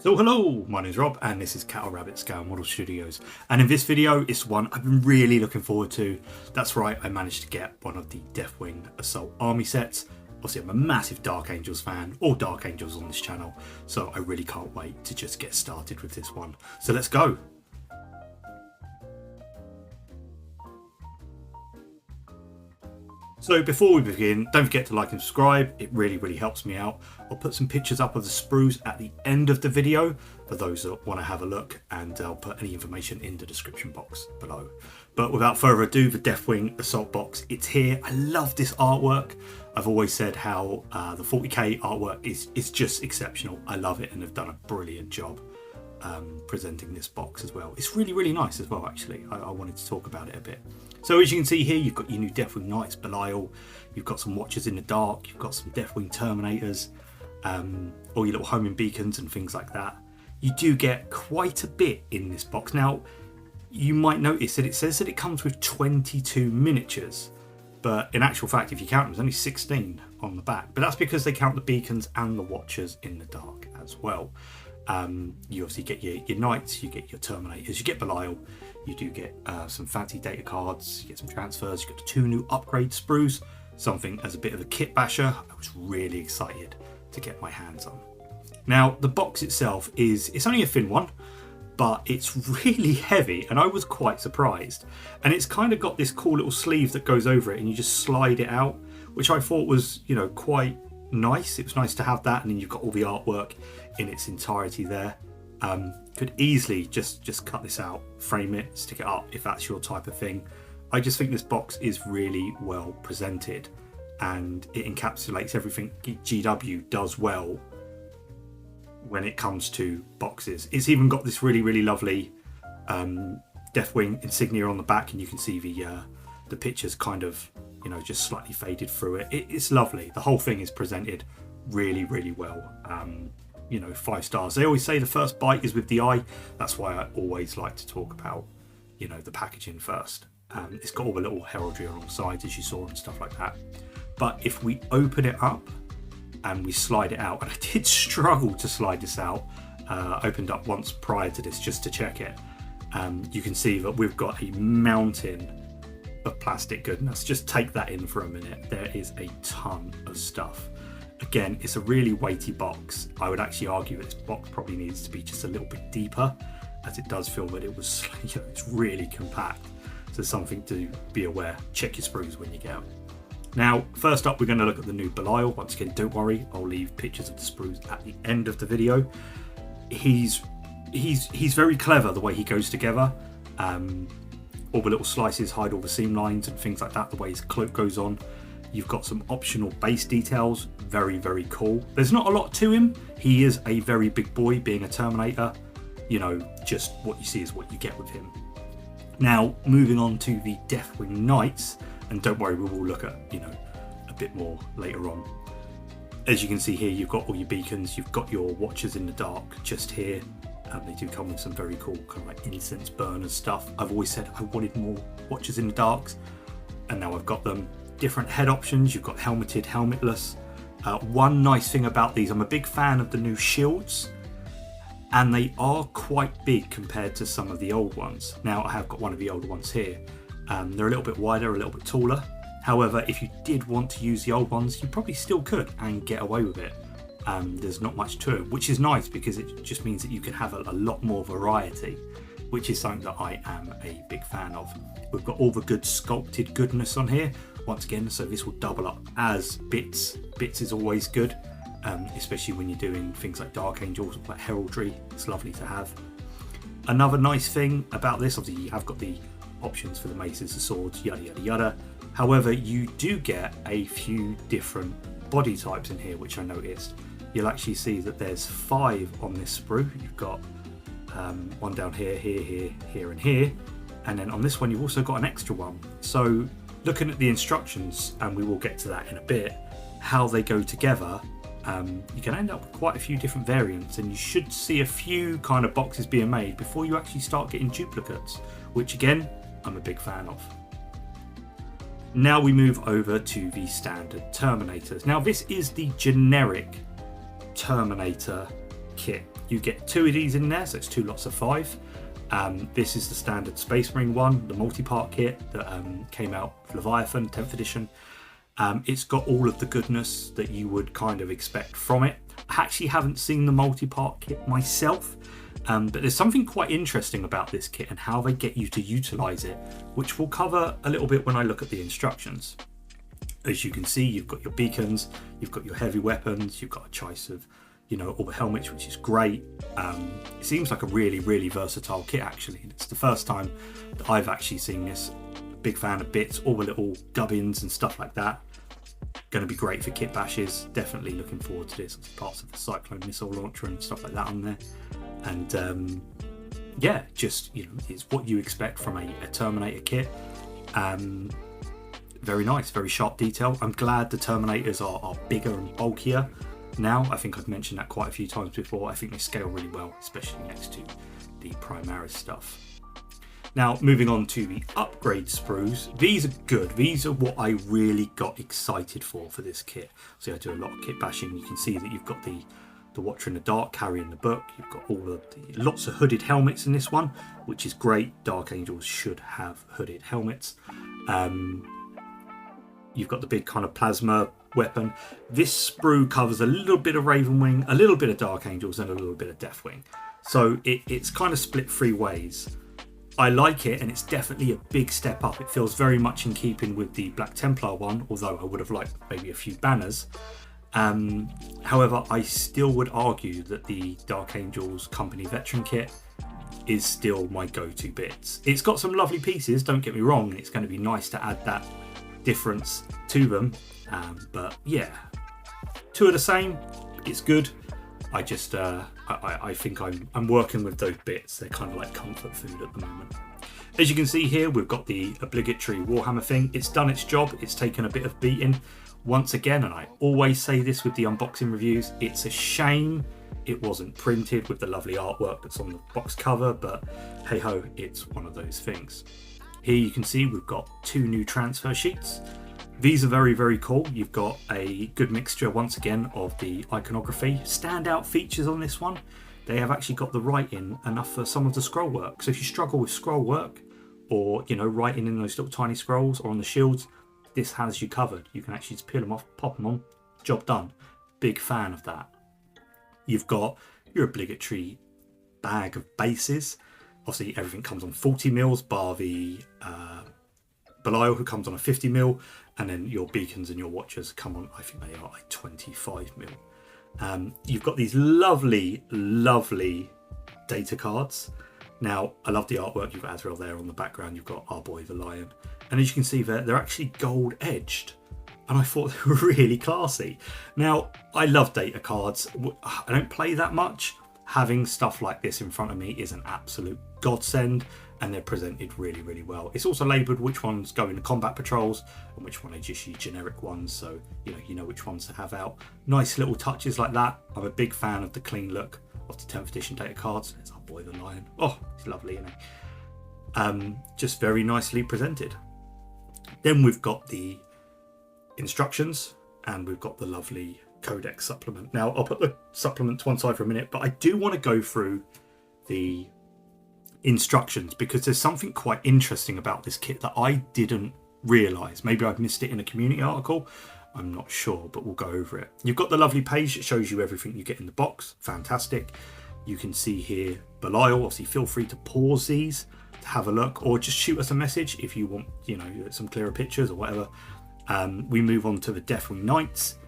So hello, my name is Rob and this is Cattle Rabbit Scale Model Studios, and in this video it's one I've been really looking forward to. That's right, I managed to get one of the DEATHWING Assault Army sets. Obviously I'm a massive Dark Angels fan, all Dark Angels on this channel, so I really can't wait to just get started with this one. So let's go! So before we begin, don't forget to like and subscribe, it really helps me out. I'll put some pictures up of the sprues at the end of the video for those that want to have a look, and I'll put any information in the description box below. But without further ado, the DEATHWING Assault Box, it's here. I love this artwork. I've always said how the 40k artwork is just exceptional. I love it and they've done a brilliant job presenting this box as well. It's really nice as well, actually. I wanted to talk about it a bit. So as you can see here, you've got your new DEATHWING Knights, Belial, you've got some Watchers in the Dark, you've got some DEATHWING Terminators, all your little homing beacons and things like that. You do get quite a bit in this box. Now, you might notice that it says that it comes with 22 miniatures, but in actual fact, if you count them, there's only 16 on the back. But that's because they count the beacons and the Watchers in the Dark as well. You obviously get your Knights, you get your Terminators, you get Belial, you do get some fancy data cards, you get some transfers, you got the 2 new upgrade sprues, something as a bit of a kit basher. I was really excited to get my hands on. Now the box itself it's only a thin one, but it's really heavy and I was quite surprised. And it's kind of got this cool little sleeve that goes over it and you just slide it out, which I thought was, you know, quite nice. It was nice to have that, and then you've got all the artwork in its entirety there. Could easily just cut this out, frame it, stick it up if that's your type of thing. I just think this box is really well presented and it encapsulates everything GW does well when it comes to boxes. It's even got this really lovely DEATHWING insignia on the back, and you can see the pictures kind of, you know, just slightly faded through it. It's lovely. The whole thing is presented really well. You know, 5 stars. They always say the first bite is with the eye. That's why I always like to talk about, you know, the packaging first. It's got all the little heraldry on all sides, as you saw, and stuff like that. But if we open it up and we slide it out, and I did struggle to slide this out, I opened up once prior to this just to check it. You can see that we've got a mountain of plastic goodness. Just take that in for a minute. There is a ton of stuff. Again, it's a really weighty box. I would actually argue that this box probably needs to be just a little bit deeper, as it does feel that it was, you know, it's really compact. So something to be aware. Check your sprues when you get out. Now, first up, we're going to look at the new Belial. Once again, don't worry, I'll leave pictures of the sprues at the end of the video. He's very clever the way he goes together. All the little slices hide all the seam lines and things like that, the way his cloak goes on. You've got some optional base details, very cool. There's not a lot to him. He is a very big boy, being a Terminator. You know, just what you see is what you get with him. Now, moving on to the DEATHWING Knights, and don't worry, we will look at, you know, a bit more later on. As you can see here, you've got all your beacons, you've got your Watchers in the Dark just here. They do come with some very cool kind of like incense burners stuff. I've always said I wanted more Watchers in the Darks, and now I've got them. Different head options, you've got helmeted, helmetless. One nice thing about these, I'm a big fan of the new shields, and they are quite big compared to some of the old ones. Now I have got one of the older ones here. They're a little bit wider, a little bit taller. However, if you did want to use the old ones, you probably still could and get away with it. There's not much to it, which is nice because it just means that you can have a lot more variety, which is something that I am a big fan of. We've got all the good sculpted goodness on here once again, so this will double up as bits. Bits is always good, especially when you're doing things like Dark Angels, like heraldry. It's lovely to have. Another nice thing about this, obviously you have got the options for the maces, the swords, yada. However, you do get a few different body types in here, which I noticed. You'll actually see that there's 5 on this sprue. You've got one down here, here and here, and then on this one you've also got an extra one. So looking at the instructions, and we will get to that in a bit, how they go together, you can end up with quite a few different variants, and you should see a few kind of boxes being made before you actually start getting duplicates, which again I'm a big fan of. Now we move over to the standard Terminators. Now this is the generic Terminator kit. You get 2 of these in there, so it's 2 lots of 5. This is the standard Space Marine one, the multi-part kit that came out with Leviathan 10th edition. It's got all of the goodness that you would kind of expect from it. I actually haven't seen the multi-part kit myself, but there's something quite interesting about this kit and how they get you to utilize it, which we'll cover a little bit when I look at the instructions. As you can see, you've got your beacons, you've got your heavy weapons, you've got a choice of, you know, all the helmets, which is great. It seems like a really, really versatile kit actually. And it's the first time that I've actually seen this. Big fan of bits, all the little gubbins and stuff like that. Going to be great for kit bashes. Definitely looking forward to this. There's parts of the Cyclone missile launcher and stuff like that on there. And yeah, just, you know, it's what you expect from a Terminator kit. Very nice, very sharp detail. I'm glad the Terminators are bigger and bulkier now. I think I've mentioned that quite a few times before. I think they scale really well, especially next to the Primaris stuff. Now, moving on to the upgrade sprues. These are good. These are what I really got excited for this kit. So I do a lot of kit bashing. You can see that you've got the Watcher in the Dark carrying the book. You've got all of lots of hooded helmets in this one, which is great. Dark Angels should have hooded helmets. You've got the big kind of plasma weapon. This sprue covers a little bit of Ravenwing, a little bit of Dark Angels, and a little bit of Deathwing. So it's kind of split 3 ways. I like it, and it's definitely a big step up. It feels very much in keeping with the Black Templar one, although I would have liked maybe a few banners. However, I still would argue that the Dark Angels Company Veteran Kit is still my go-to bits. It's got some lovely pieces, don't get me wrong. It's going to be nice to add that difference to them, but yeah, 2 are the same. It's good. I just I think I'm working with those bits. They're kind of like comfort food at the moment. As you can see here, we've got the obligatory Warhammer thing. It's done its job. It's taken a bit of beating once again, and I always say this with the unboxing reviews, it's a shame it wasn't printed with the lovely artwork that's on the box cover, but hey ho, it's one of those things. Here you can see we've got 2 new transfer sheets. These are very, very cool. You've got a good mixture once again of the iconography. Standout features on this one, they have actually got the writing enough for some of the scroll work. So if you struggle with scroll work, or you know, writing in those little tiny scrolls or on the shields, this has you covered. You can actually just peel them off, pop them on, job done. Big fan of that. You've got your obligatory bag of bases. Obviously everything comes on 40 mils, bar the Belial, who comes on a 50 mil, and then your beacons and your watchers come on, I think they are like 25 mil. You've got these lovely, lovely data cards. Now, I love the artwork. You've got Azrael there on the background. You've got our boy, the Lion. And as you can see there, they're actually gold edged. And I thought they were really classy. Now, I love data cards. I don't play that much. Having stuff like this in front of me is an absolute godsend, and they're presented really, really well. It's also labelled which ones go into combat patrols and which one are just your generic ones, so you know which ones to have out. Nice little touches like that. I'm a big fan of the clean look of the 10th edition data cards. There's our boy, the Lion. Oh, he's lovely, isn't he? Just very nicely presented. Then we've got the instructions, and we've got the lovely Codec Supplement. Now, I'll put the supplement to one side for a minute, but I do want to go through the instructions because there's something quite interesting about this kit that I didn't realise. Maybe I've missed it in a community article. I'm not sure, but we'll go over it. You've got the lovely page that shows you everything you get in the box. Fantastic. You can see here Belial. Obviously, feel free to pause these to have a look, or just shoot us a message if you want, you know, some clearer pictures or whatever. We move on to the Deathwing Knights.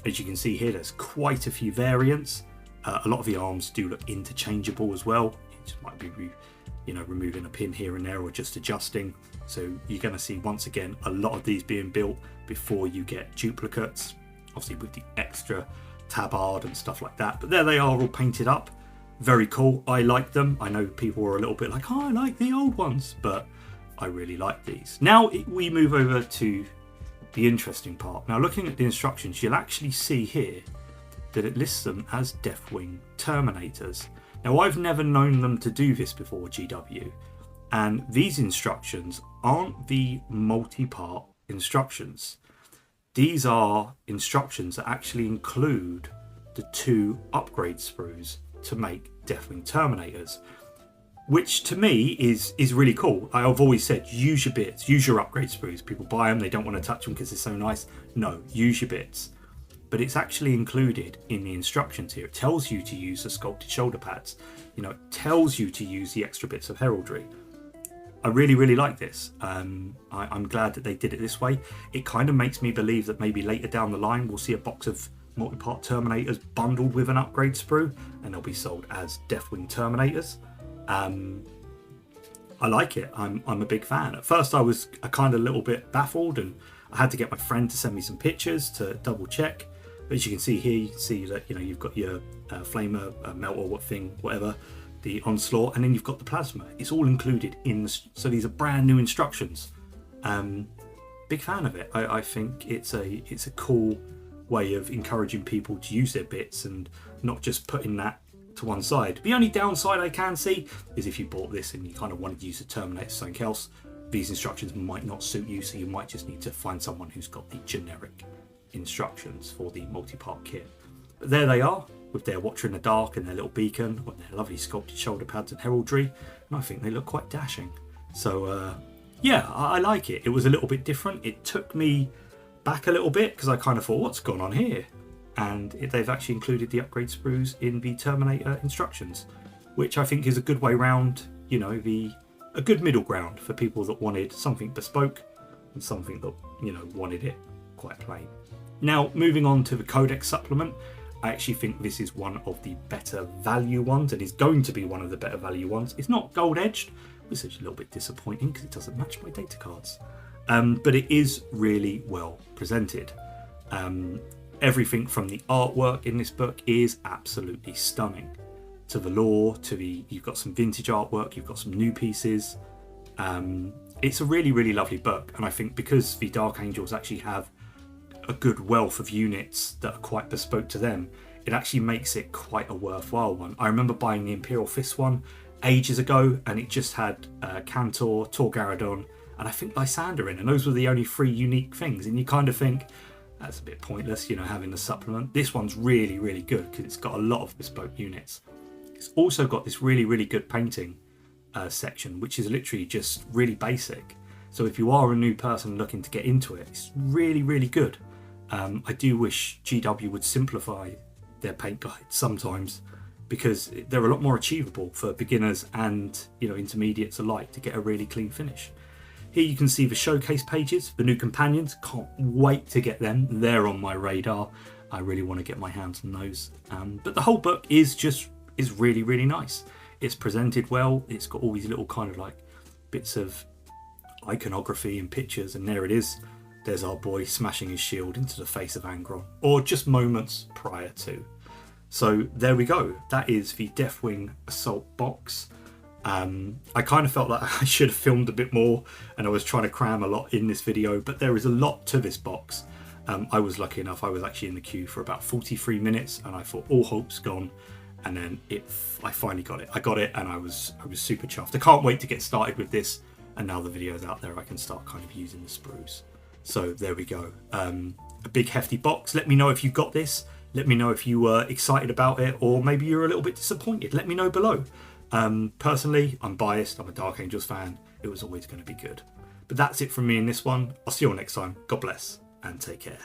As you can see here, there's quite a few variants. A lot of the arms do look interchangeable as well. It just might be, you know, removing a pin here and there or just adjusting. So you're going to see once again a lot of these being built before you get duplicates, obviously with the extra tabard and stuff like that. But there they are, all painted up. Very cool. I like them. I know people were a little bit like, oh, I like the old ones, but I really like these. Now we move over to the interesting part. Now, looking at the instructions, you'll actually see here that it lists them as Deathwing Terminators. Now, I've never known them to do this before, GW, and these instructions aren't the multi-part instructions. These are instructions that actually include the 2 upgrade sprues to make Deathwing Terminators, which to me is really cool. I've always said, use your bits, use your upgrade sprues. People buy them, they don't want to touch them because they're so nice. No, use your bits. But it's actually included in the instructions here. It tells you to use the sculpted shoulder pads. You know, it tells you to use the extra bits of heraldry. I really like this. I'm glad that they did it this way. It kind of makes me believe that maybe later down the line we'll see a box of multi-part Terminators bundled with an upgrade sprue, and they'll be sold as Deathwing Terminators. I like it. I'm a big fan. At first I was a kind of little bit baffled, and I had to get my friend to send me some pictures to double check. But as you can see here, you can see that, you know, you've got your flamer, melter, whatever, the onslaught, and then you've got the plasma. It's all included in the, so these are brand new instructions. Big fan of it. I think it's a cool way of encouraging people to use their bits and not just putting that to one side. The only downside I can see is if you bought this and you kind of wanted to use the Terminator for something else, these instructions might not suit you, so you might just need to find someone who's got the generic instructions for the multi-part kit. But there they are, with their Watcher in the Dark and their little beacon, with their lovely sculpted shoulder pads and heraldry, and I think they look quite dashing. So yeah, I like it. It was a little bit different. It took me back a little bit because I kind of thought, what's gone on here? And they've actually included the upgrade sprues in the Terminator instructions, which I think is a good way round, you know, a good middle ground for people that wanted something bespoke and something that, you know, wanted it quite plain. Now, moving on to the Codec Supplement, I actually think this is one of the better value ones, and is going to be one of the better value ones. It's not gold edged, which is a little bit disappointing because it doesn't match my data cards, but it is really well presented. Everything from the artwork in this book is absolutely stunning. To the lore, you've got some vintage artwork, you've got some new pieces. It's a really lovely book, and I think because the Dark Angels actually have a good wealth of units that are quite bespoke to them, it actually makes it quite a worthwhile one. I remember buying the Imperial Fist one ages ago, and it just had Cantor, Torgaradon, and I think Lysander in, and those were the only 3 unique things, and you kind of think, that's a bit pointless, you know, having the supplement. This one's really good because it's got a lot of bespoke units. It's also got this really good painting section, which is literally just really basic. So if you are a new person looking to get into it, it's really good. I do wish GW would simplify their paint guides sometimes, because they're a lot more achievable for beginners and, you know, intermediates alike to get a really clean finish. Here you can see the showcase pages, the new companions. Can't wait to get them. They're on my radar. I really want to get my hands on those. But the whole book is really nice. It's presented well. It's got all these little kind of like bits of iconography and pictures, and there it is. There's our boy smashing his shield into the face of Angron, or just moments prior to. So there we go. That is the Deathwing Assault box. I kind of felt like I should have filmed a bit more, and I was trying to cram a lot in this video, but there is a lot to this box. I was lucky enough, I was actually in the queue for about 43 minutes, and I thought all hope's gone, and then I finally got it. I got it, and I was super chuffed. I can't wait to get started with this, and now the video's out there, I can start kind of using the sprues. So there we go. A big hefty box. Let me know if you got this. Let me know if you were excited about it, or maybe you're a little bit disappointed. Let me know below. Personally, I'm biased. I'm a Dark Angels fan. It was always going to be good. But that's it from me in this one. I'll see you all next time. God bless and take care.